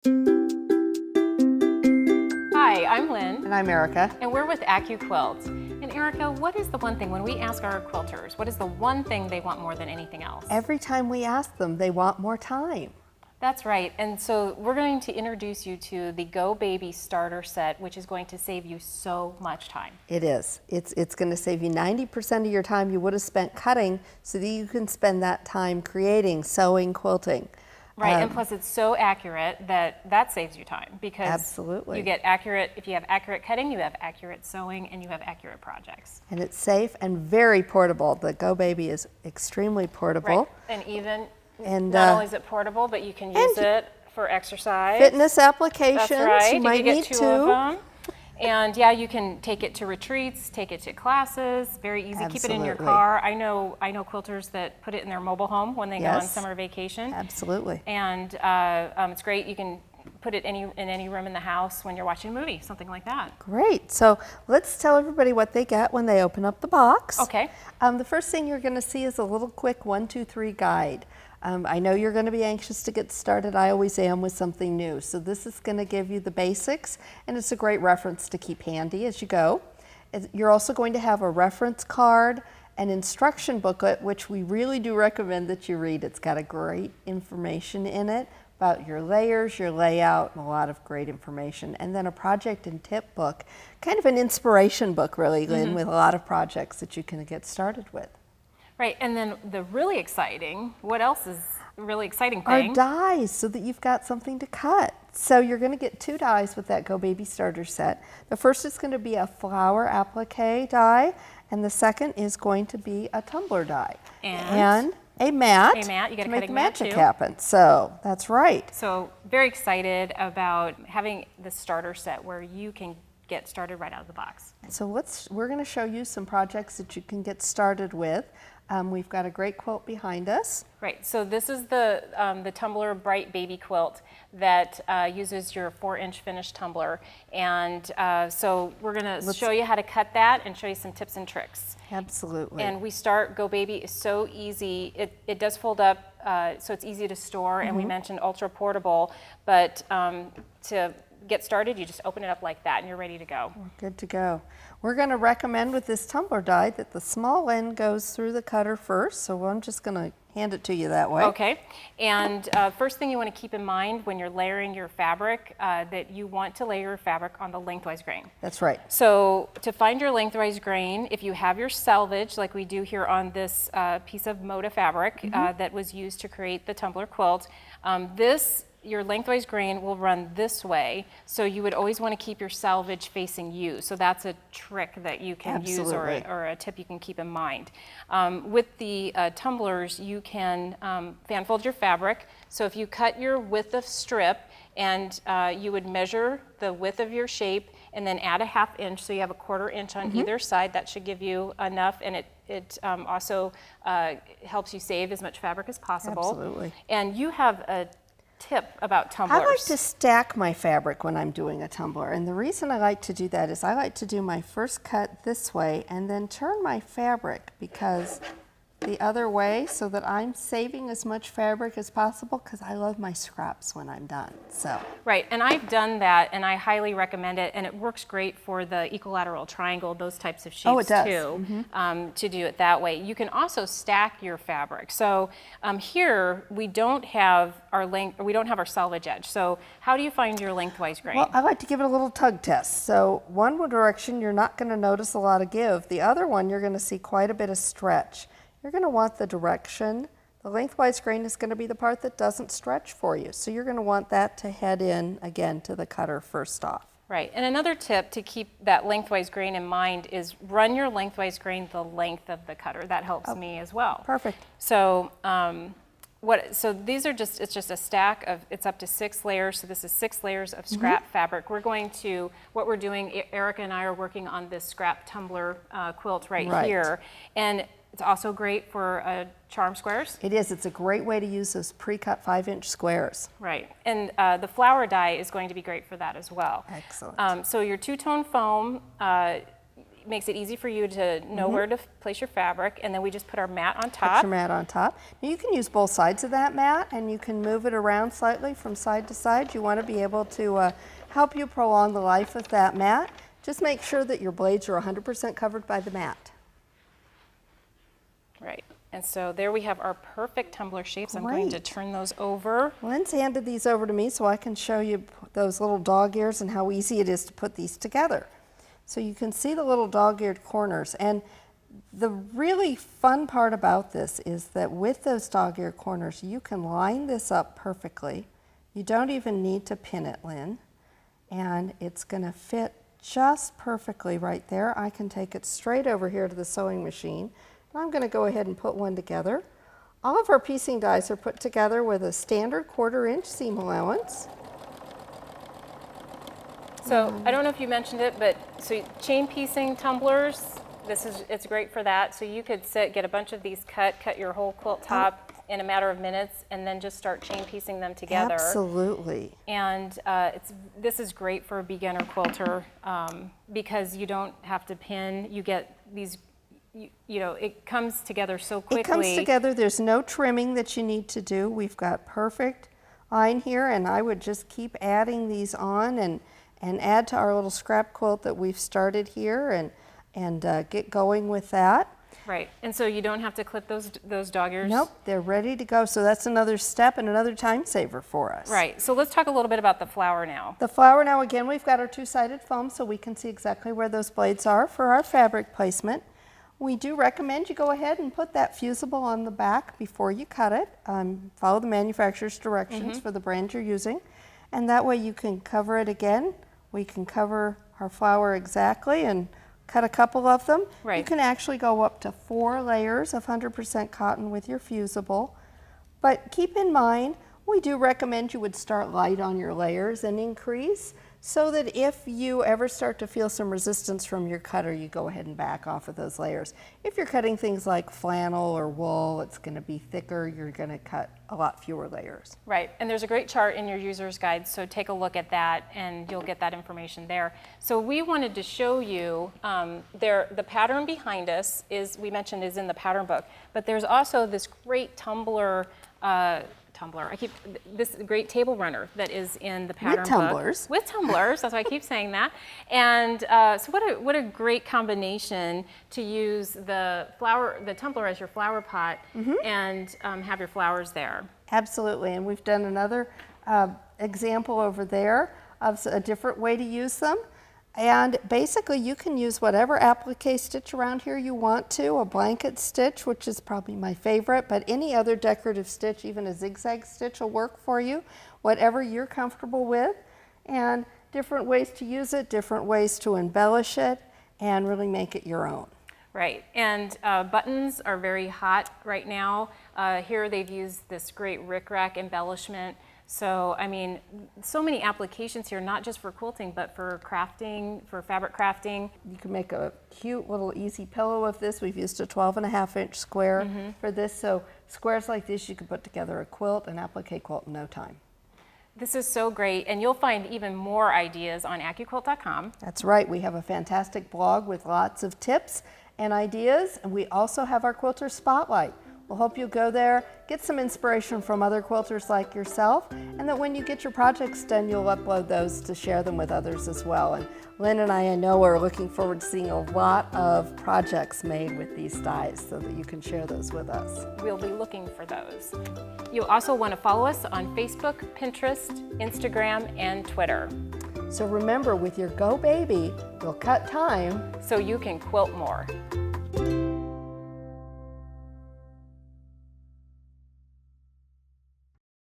Hi, I'm Lynn. And I'm Erica. And we're with AccuQuilt. And Erica, what is the one thing, when we ask our quilters, what is the one thing they want more than anything else? Every time we ask them, they want more time. That's right. And so we're going to introduce you to the Go Baby Starter Set, which is going to save you so much time. It is. It's going to save you 90% of your time you would have spent cutting so that you can spend that time creating, sewing, quilting. Right, and plus it's so accurate that saves you time because Absolutely. you get accurate, if you have accurate cutting, you have accurate sewing, and you have accurate projects. And it's safe and very portable. The Go Baby is extremely portable. Right, and even, And, not only is it portable, but you can use it for exercise. Fitness applications, That's right, you might get need two of them. And yeah, you can take it to retreats, take it to classes, very easy. Keep it in your Absolutely. car. I know quilters that put it in their mobile home when they go on Yes. summer vacation. Absolutely. And it's great. You can put it in any room in the house when you're watching a movie, something like that. Great. So let's tell everybody what they get when they open up the box. Okay. The first thing you're going to see is a little quick 1, 2, 3 guide. I know you're going to be anxious to get started. I always am with something new. So this is going to give you the basics, and it's a great reference to keep handy as you go. You're also going to have a reference card, an instruction booklet, which we really do recommend that you read. It's got a great information in it about your layers, your layout, and a lot of great information. And then a project and tip book, kind of an inspiration book really, Lynn, with a lot of projects that you can get started with. Right, and then the really exciting, what else is a really exciting Our thing? dies, so that you've got something to cut. So you're going to get 2 dies with that Go Baby Starter Set. The first is going to be a flower applique die, and the second is going to be a tumbler die. And a mat. A mat, you got to a make cutting the mat magic too. happen. So that's right. So very excited about having the starter set where you can get started right out of the box. So we're going to show you some projects that you can get started with. We've got a great quilt behind us. Right, so this is the Tumbler Bright Baby Quilt that uses your 4-inch finished tumbler. And so we're gonna show you how to cut that and show you some tips and tricks. Absolutely. And Go Baby is so easy. It does fold up, so it's easy to store, and we mentioned ultra portable, but to get started, you just open it up like that and you're ready to go. Good to go. We're going to recommend with this tumbler die that the small end goes through the cutter first, so I'm just going to hand it to you that way. Okay, and first thing you want to keep in mind when you're layering your fabric, that you want to lay your fabric on the lengthwise grain. That's right. So to find your lengthwise grain, if you have your selvage, like we do here on this piece of Moda fabric that was used to create the tumbler quilt, your lengthwise grain will run this way, so you would always want to keep your selvage facing you. So that's a trick that you can use, or a tip you can keep in mind. With the tumblers, you can fan fold your fabric. So if you cut your width of strip, and you would measure the width of your shape and then add a 1/2 inch, so you have a 1/4 inch on either side. That should give you enough, and it also helps you save as much fabric as possible. Absolutely. And you have a tip about tumblers. I like to stack my fabric when I'm doing a tumbler, and the reason I like to do that is I like to do my first cut this way and then turn my fabric the other way, so that I'm saving as much fabric as possible, because I love my scraps when I'm done. So Right, and I've done that, and I highly recommend it, and it works great for the equilateral triangle, those types of shapes it does. too, to do it that way. You can also stack your fabric. So here we don't have our selvage edge. So how do you find your lengthwise grain? well, I like to give it a little tug test. So one direction, you're not going to notice a lot of give. The other one, you're going to see quite a bit of stretch. You're going to want the direction. The lengthwise grain is going to be the part that doesn't stretch for you. So you're going to want that to head in again to the cutter first off. Right, and another tip to keep that lengthwise grain in mind is run your lengthwise grain the length of the cutter. That helps me as well. Perfect. So so these are it's just a stack of, it's up to 6 layers. So this is 6 layers of scrap fabric. What we're doing, Erica and I are working on this scrap tumbler quilt right here. And it's also great for charm squares. It is. It's a great way to use those pre-cut 5-inch squares. Right, and the flower die is going to be great for that as well. Excellent. So your two-tone foam, makes it easy for you to know where to place your fabric, and then we just put our mat on Put top. your mat on top. Now you can use both sides of that mat, and you can move it around slightly from side to side. You want to be able to help you prolong the life of that mat. Just make sure that your blades are 100% covered by the mat. Right, and so there we have our perfect tumbler shapes. I'm going to Great. turn those over. Lynn's handed these over to me so I can show you those little dog ears and how easy it is to put these together. So you can see the little dog-eared corners, and the really fun part about this is that with those dog-eared corners, you can line this up perfectly. You don't even need to pin it, Lynn, and it's going to fit just perfectly right there. I can take it straight over here to the sewing machine, and I'm going to go ahead and put one together. All of our piecing dies are put together with a standard 1/4 inch seam allowance. So I don't know if you mentioned it, but so chain piecing tumblers, it's great for that. So you could get a bunch of these cut your whole quilt top in a matter of minutes, and then just start chain piecing them together. Absolutely. And this is great for a beginner quilter because you don't have to pin. You get these, it comes together so quickly. It comes together. There's no trimming that you need to do. We've got perfect line here, and I would just keep adding these on and add to our little scrap quilt that we've started here and get going with that. Right, and so you don't have to clip those dog ears? Nope, they're ready to go. So that's another step and another time saver for us. Right, so let's talk a little bit about the flower now. The flower now, again, we've got our two-sided foam so we can see exactly where those blades are for our fabric placement. We do recommend you go ahead and put that fusible on the back before you cut it. Follow the manufacturer's directions for the brand you're using, and that way you can cover it again. We can cover our flower exactly and cut a couple of them. Right. You can actually go up to 4 layers of 100% cotton with your fusible. But keep in mind, we do recommend you would start light on your layers and increase so that if you ever start to feel some resistance from your cutter, you go ahead and back off of those layers. If you're cutting things like flannel or wool, it's going to be thicker. You're going to cut a lot fewer layers. Right, and there's a great chart in your user's guide, so take a look at that and you'll get that information there. So we wanted to show you, the pattern behind us we mentioned is in the pattern book, but there's also this great this great table runner that is in the pattern book. tumblers. With tumblers, that's why I keep saying that. And so what a great combination to use the tumbler as your flower pot and have your flowers there. Absolutely, and we've done another example over there of a different way to use them. And basically you can use whatever applique stitch around here you want to, a blanket stitch, which is probably my favorite, but any other decorative stitch, even a zigzag stitch will work for you, whatever you're comfortable with, and different ways to use it, different ways to embellish it, and really make it your own. Right, and buttons are very hot right now. Here they've used this great rickrack embellishment. So, I mean, so many applications here, not just for quilting, but for crafting, for fabric crafting. You can make a cute little easy pillow of this. We've used a 12.5 inch square for this. So squares like this, you can put together a quilt, an applique quilt in no time. This is so great, and you'll find even more ideas on AccuQuilt.com. That's right, we have a fantastic blog with lots of tips and ideas, and we also have our Quilter Spotlight. We'll hope you'll go there, get some inspiration from other quilters like yourself, and that when you get your projects done, you'll upload those to share them with others as well. And Lynn and I know are looking forward to seeing a lot of projects made with these dies so that you can share those with us. We'll be looking for those. You'll also want to follow us on Facebook, Pinterest, Instagram, and Twitter. So remember, with your Go Baby, you'll cut time so you can quilt more.